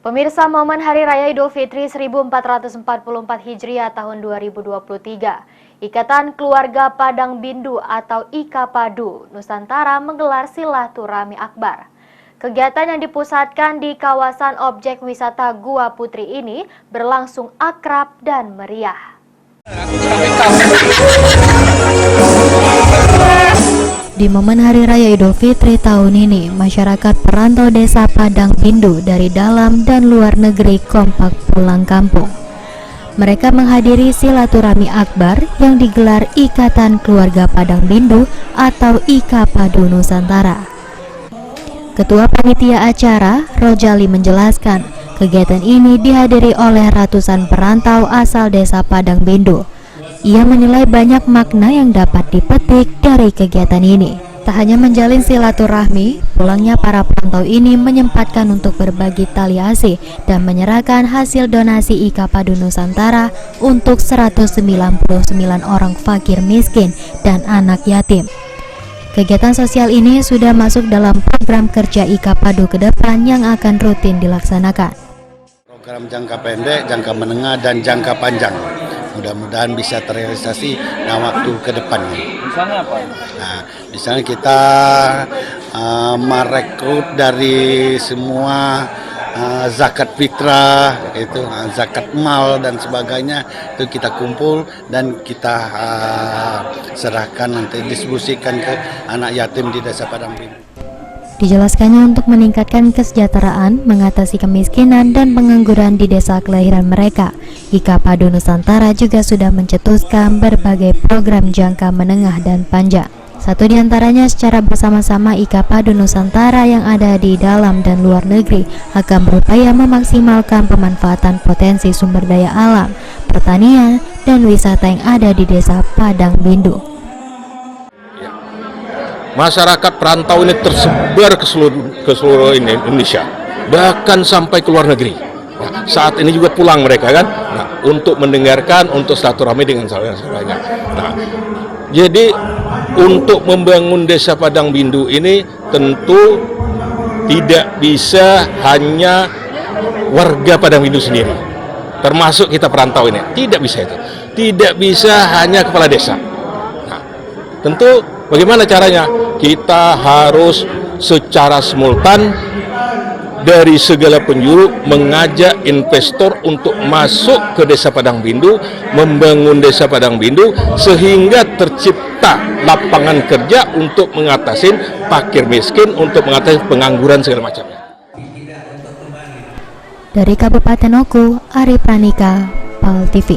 Pemirsa, momen Hari Raya Idul Fitri 1444 Hijriah tahun 2023, Ikatan Keluarga Padang Bindu atau IKAPADU Nusantara menggelar silaturahmi akbar. Kegiatan yang dipusatkan di kawasan objek wisata Gua Putri ini berlangsung akrab dan meriah. Di momen Hari Raya Idul Fitri tahun ini, masyarakat perantau desa Padang Bindu dari dalam dan luar negeri kompak pulang kampung. Mereka menghadiri silaturahmi akbar yang digelar Ikatan Keluarga Padang Bindu atau IKAPADU Nusantara. Ketua Panitia Acara, Rojali menjelaskan, kegiatan ini dihadiri oleh ratusan perantau asal desa Padang Bindu. Ia menilai banyak makna yang dapat dipetik dari kegiatan ini. Tak hanya menjalin silaturahmi, pulangnya para perantau ini menyempatkan untuk berbagi tali asih dan menyerahkan hasil donasi IKAPADU Nusantara untuk 199 orang fakir miskin dan anak yatim. Kegiatan sosial ini sudah masuk dalam program kerja IKAPADU ke depan yang akan rutin dilaksanakan. Program jangka pendek, jangka menengah, dan jangka panjang. Mudah-mudahan bisa terrealisasi dalam waktu ke depannya. Misalnya apa? Nah, misalnya kita merekrut dari semua zakat fitrah, itu zakat mal dan sebagainya, itu kita kumpul dan kita serahkan, nanti distribusikan ke anak yatim di desa Padang Bindu. Dijelaskannya untuk meningkatkan kesejahteraan, mengatasi kemiskinan dan pengangguran di desa kelahiran mereka. IKAPADU Nusantara juga sudah mencetuskan berbagai program jangka menengah dan panjang. Satu di antaranya secara bersama-sama IKAPADU Nusantara yang ada di dalam dan luar negeri akan berupaya memaksimalkan pemanfaatan potensi sumber daya alam, pertanian, dan wisata yang ada di desa Padang Bindu. Masyarakat perantau ini tersebar ke seluruh Indonesia, bahkan sampai ke luar negeri. Nah, saat ini juga pulang mereka kan, untuk mendengarkan, untuk silaturahmi dengan saudaranya. Nah, jadi untuk membangun desa Padang Bindu ini tentu tidak bisa hanya warga Padang Bindu sendiri, termasuk kita perantau ini. Tidak bisa itu, tidak bisa hanya kepala desa. Nah, tentu bagaimana caranya? Kita harus secara simultan dari segala penjuru mengajak investor untuk masuk ke desa Padang Bindu, membangun desa Padang Bindu sehingga tercipta lapangan kerja untuk mengatasi fakir miskin, untuk mengatasi pengangguran segala macamnya. Dari Kabupaten Oku, Ari Pranika, PAL TV.